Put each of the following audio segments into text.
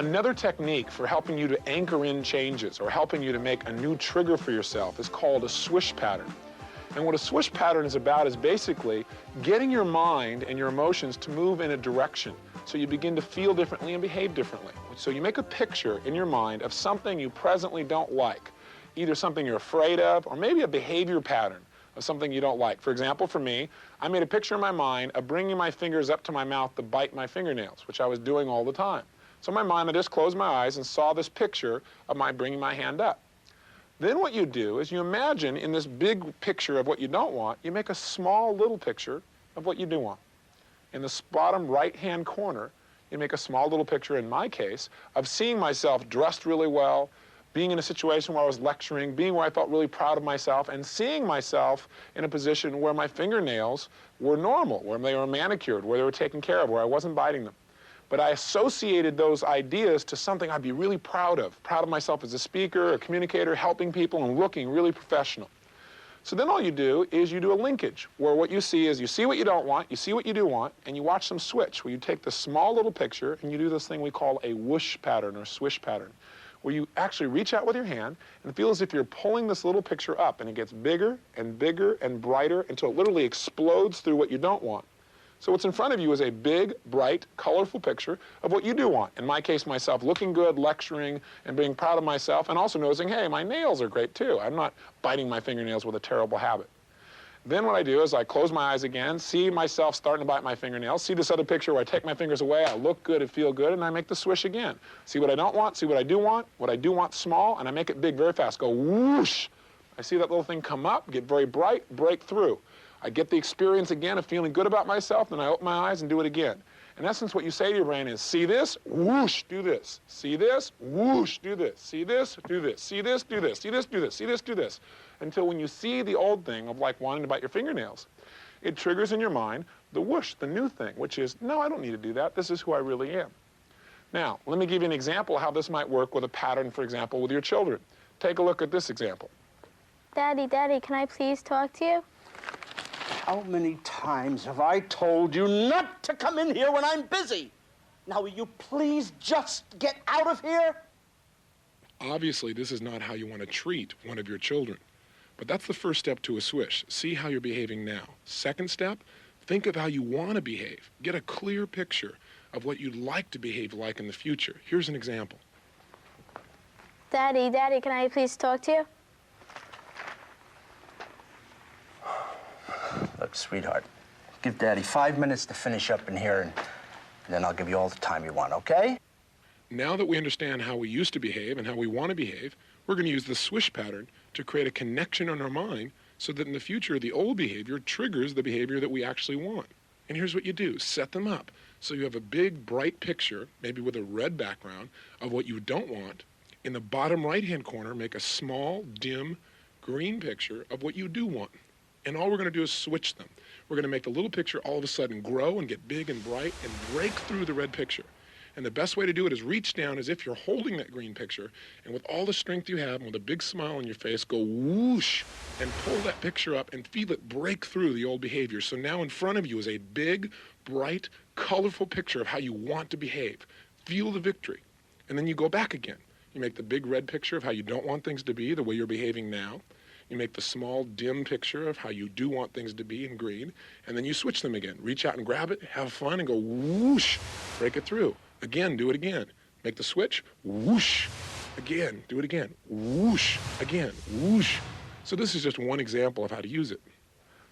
Another technique for helping you to anchor in changes or helping you to make a new trigger for yourself is called a swish pattern. And what a swish pattern is about is basically getting your mind and your emotions to move in a direction so you begin to feel differently and behave differently. So you make a picture in your mind of something you presently don't like, either something you're afraid of or maybe a behavior pattern of something you don't like. For example, for me, I made a picture in my mind of bringing my fingers up to my mouth to bite my fingernails, which I was doing all the time. So in my mind, I just closed my eyes and saw this picture of my bringing my hand up. Then what you do is you imagine in this big picture of what you don't want, you make a small little picture of what you do want. In the bottom right-hand corner, you make a small little picture, in my case, of seeing myself dressed really well, being in a situation where I was lecturing, being where I felt really proud of myself, and seeing myself in a position where my fingernails were normal, where they were manicured, where they were taken care of, where I wasn't biting them. But I associated those ideas to something I'd be really proud of myself as a speaker, a communicator, helping people, and looking really professional. So then all you do is you do a linkage, where what you see is you see what you don't want, you see what you do want, and you watch them switch, where you take this small little picture and you do this thing we call a whoosh pattern or swish pattern, where you actually reach out with your hand and feel as if you're pulling this little picture up, and it gets bigger and bigger and brighter until it literally explodes through what you don't want. So what's in front of you is a big, bright, colorful picture of what you do want. In my case, myself looking good, lecturing, and being proud of myself, and also noticing, hey, my nails are great too. I'm not biting my fingernails with a terrible habit. Then what I do is I close my eyes again, see myself starting to bite my fingernails, see this other picture where I take my fingers away, I look good and feel good, and I make the swish again. See what I don't want, see what I do want, what I do want small, and I make it big very fast. Go whoosh. I see that little thing come up, get very bright, break through. I get the experience again of feeling good about myself, then I open my eyes and do it again. In essence, what you say to your brain is, see this, whoosh, do this. See this, whoosh, do this. See this, do this. See this, do this. See this, do this. See this, do this. Until when you see the old thing of like wanting to bite your fingernails, it triggers in your mind the whoosh, the new thing, which is, no, I don't need to do that. This is who I really am. Now, let me give you an example of how this might work with a pattern, for example, with your children. Take a look at this example. Daddy, can I please talk to you? How many times have I told you not to come in here when I'm busy? Now, will you please just get out of here? Obviously, this is not how you want to treat one of your children. But that's the first step to a swish. See how you're behaving now. Second step, think of how you want to behave. Get a clear picture of what you'd like to behave like in the future. Here's an example. Daddy, can I please talk to you? Look, sweetheart, give Daddy 5 minutes to finish up in here, and then I'll give you all the time you want, okay? Now that we understand how we used to behave and how we want to behave, we're going to use the swish pattern to create a connection in our mind so that in the future, the old behavior triggers the behavior that we actually want. And here's what you do. Set them up. So you have a big, bright picture, maybe with a red background, of what you don't want. In the bottom right-hand corner, make a small, dim, green picture of what you do want. And all we're going to do is switch them. We're going to make the little picture all of a sudden grow and get big and bright and break through the red picture. And the best way to do it is reach down as if you're holding that green picture, and with all the strength you have and with a big smile on your face, go whoosh and pull that picture up and feel it break through the old behavior. So now in front of you is a big, bright, colorful picture of how you want to behave. Feel the victory. And then you go back again. You make the big red picture of how you don't want things to be, the way you're behaving now. You make the small, dim picture of how you do want things to be in green, and then you switch them again. Reach out and grab it, have fun, and go whoosh, break it through. Again, do it again. Make the switch, whoosh, again, do it again, whoosh, again, whoosh. So this is just one example of how to use it.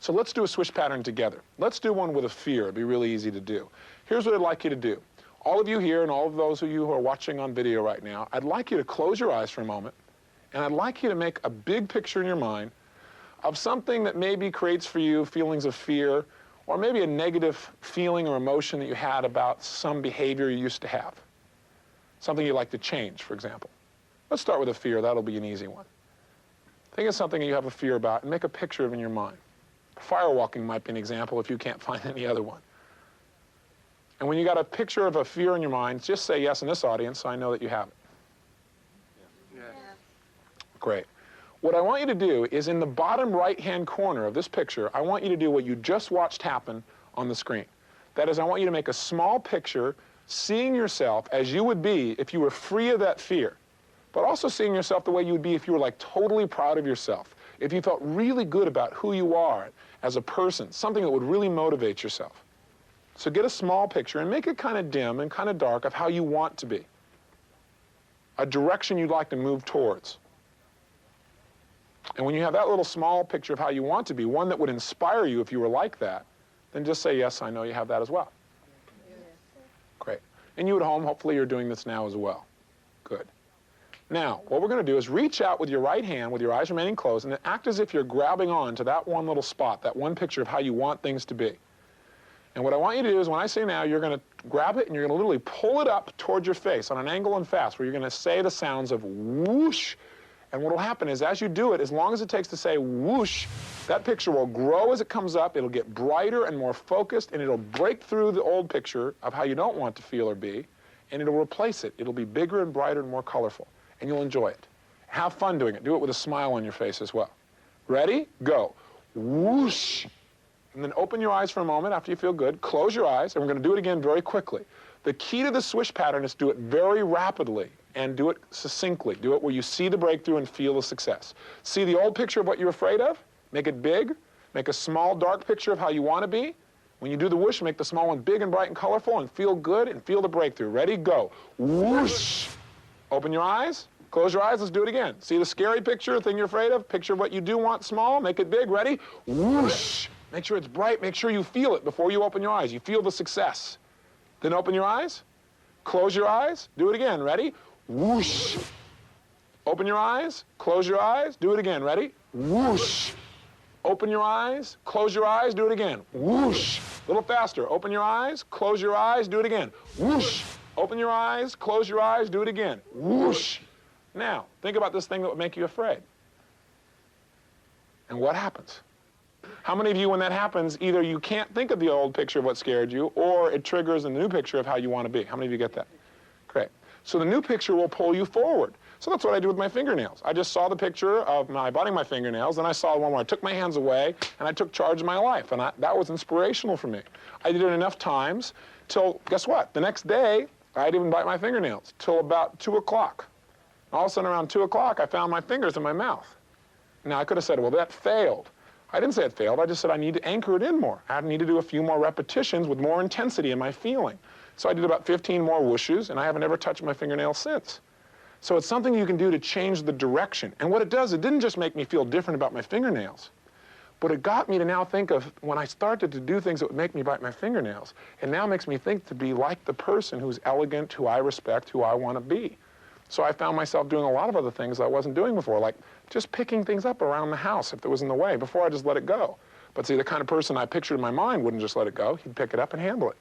So let's do a swish pattern together. Let's do one with a fear. It'd be really easy to do. Here's what I'd like you to do. All of you here and all of those of you who are watching on video right now, I'd like you to close your eyes for a moment, and I'd like you to make a big picture in your mind of something that maybe creates for you feelings of fear, or maybe a negative feeling or emotion that you had about some behavior you used to have. Something you'd like to change, for example. Let's start with a fear. That'll be an easy one. Think of something that you have a fear about and make a picture of it in your mind. Firewalking might be an example if you can't find any other one. And when you got a picture of a fear in your mind, just say yes in this audience so I know that you have it. Great. What I want you to do is in the bottom right-hand corner of this picture, I want you to do what you just watched happen on the screen. That is, I want you to make a small picture seeing yourself as you would be if you were free of that fear, but also seeing yourself the way you would be if you were like totally proud of yourself, if you felt really good about who you are as a person, something that would really motivate yourself. So get a small picture and make it kind of dim and kind of dark of how you want to be, a direction you'd like to move towards. And when you have that little small picture of how you want to be, one that would inspire you if you were like that, then just say, yes, I know you have that as well. Great. And you at home, hopefully you're doing this now as well. Good. Now, what we're going to do is reach out with your right hand, with your eyes remaining closed, and then act as if you're grabbing on to that one little spot, that one picture of how you want things to be. And what I want you to do is when I say now, you're going to grab it and you're going to literally pull it up towards your face on an angle and fast, where you're going to say the sounds of whoosh. And what will happen is as you do it, as long as it takes to say whoosh, that picture will grow as it comes up, it'll get brighter and more focused, and it'll break through the old picture of how you don't want to feel or be, and it'll replace it. It'll be bigger and brighter and more colorful, and you'll enjoy it. Have fun doing it. Do it with a smile on your face as well. Ready? Go. Whoosh. And then open your eyes for a moment after you feel good. Close your eyes, and we're going to do it again very quickly. The key to the swish pattern is to do it very rapidly and do it succinctly. Do it where you see the breakthrough and feel the success. See the old picture of what you're afraid of? Make it big. Make a small, dark picture of how you want to be. When you do the whoosh, make the small one big and bright and colorful and feel good and feel the breakthrough. Ready? Go. Whoosh. Open your eyes. Close your eyes. Let's do it again. See the scary picture, the thing you're afraid of? Picture what you do want small. Make it big. Ready? Whoosh. Make sure it's bright. Make sure you feel it before you open your eyes. You feel the success. Then open your eyes. Close your eyes. Do it again. Ready? Whoosh. Open your eyes. Close your eyes. Do it again. Ready? Whoosh. Open your eyes. Close your eyes. Do it again. Whoosh. A little faster. Open your eyes. Close your eyes. Do it again. Whoosh. Open your eyes. Close your eyes. Do it again. Whoosh. Now, think about this thing that would make you afraid. And what happens? How many of you, when that happens, either you can't think of the old picture of what scared you, or it triggers a new picture of how you want to be? How many of you get that? Great. So the new picture will pull you forward. So that's what I do with my fingernails. I just saw the picture of my biting my fingernails, then I saw one where I took my hands away, and I took charge of my life. And that was inspirational for me. I did it enough times till, guess what? The next day, I didn't even bite my fingernails till about 2 o'clock. All of a sudden, around 2 o'clock, I found my fingers in my mouth. Now, I could have said, well, that failed. I didn't say it failed. I just said I need to anchor it in more. I need to do a few more repetitions with more intensity in my feeling. So I did about 15 more whooshes, and I haven't ever touched my fingernails since. So it's something you can do to change the direction. And what it does, it didn't just make me feel different about my fingernails, but it got me to now think of when I started to do things that would make me bite my fingernails, it now makes me think to be like the person who's elegant, who I respect, who I want to be. So I found myself doing a lot of other things I wasn't doing before, like just picking things up around the house if it was in the way. Before, I just let it go. But see, the kind of person I pictured in my mind wouldn't just let it go. He'd pick it up and handle it.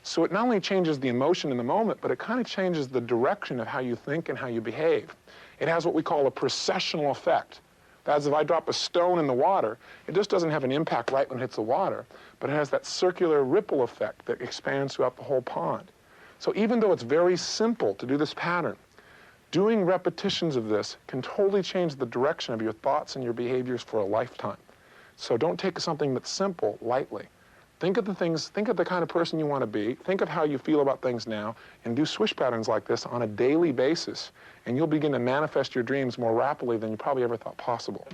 So it not only changes the emotion in the moment, but it kind of changes the direction of how you think and how you behave. It has what we call a processional effect. That's if I drop a stone in the water, it just doesn't have an impact right when it hits the water, but it has that circular ripple effect that expands throughout the whole pond. So even though it's very simple to do this pattern, doing repetitions of this can totally change the direction of your thoughts and your behaviors for a lifetime. So don't take something that's simple lightly. Think of the things, think of the kind of person you want to be, think of how you feel about things now, and do swish patterns like this on a daily basis, and you'll begin to manifest your dreams more rapidly than you probably ever thought possible.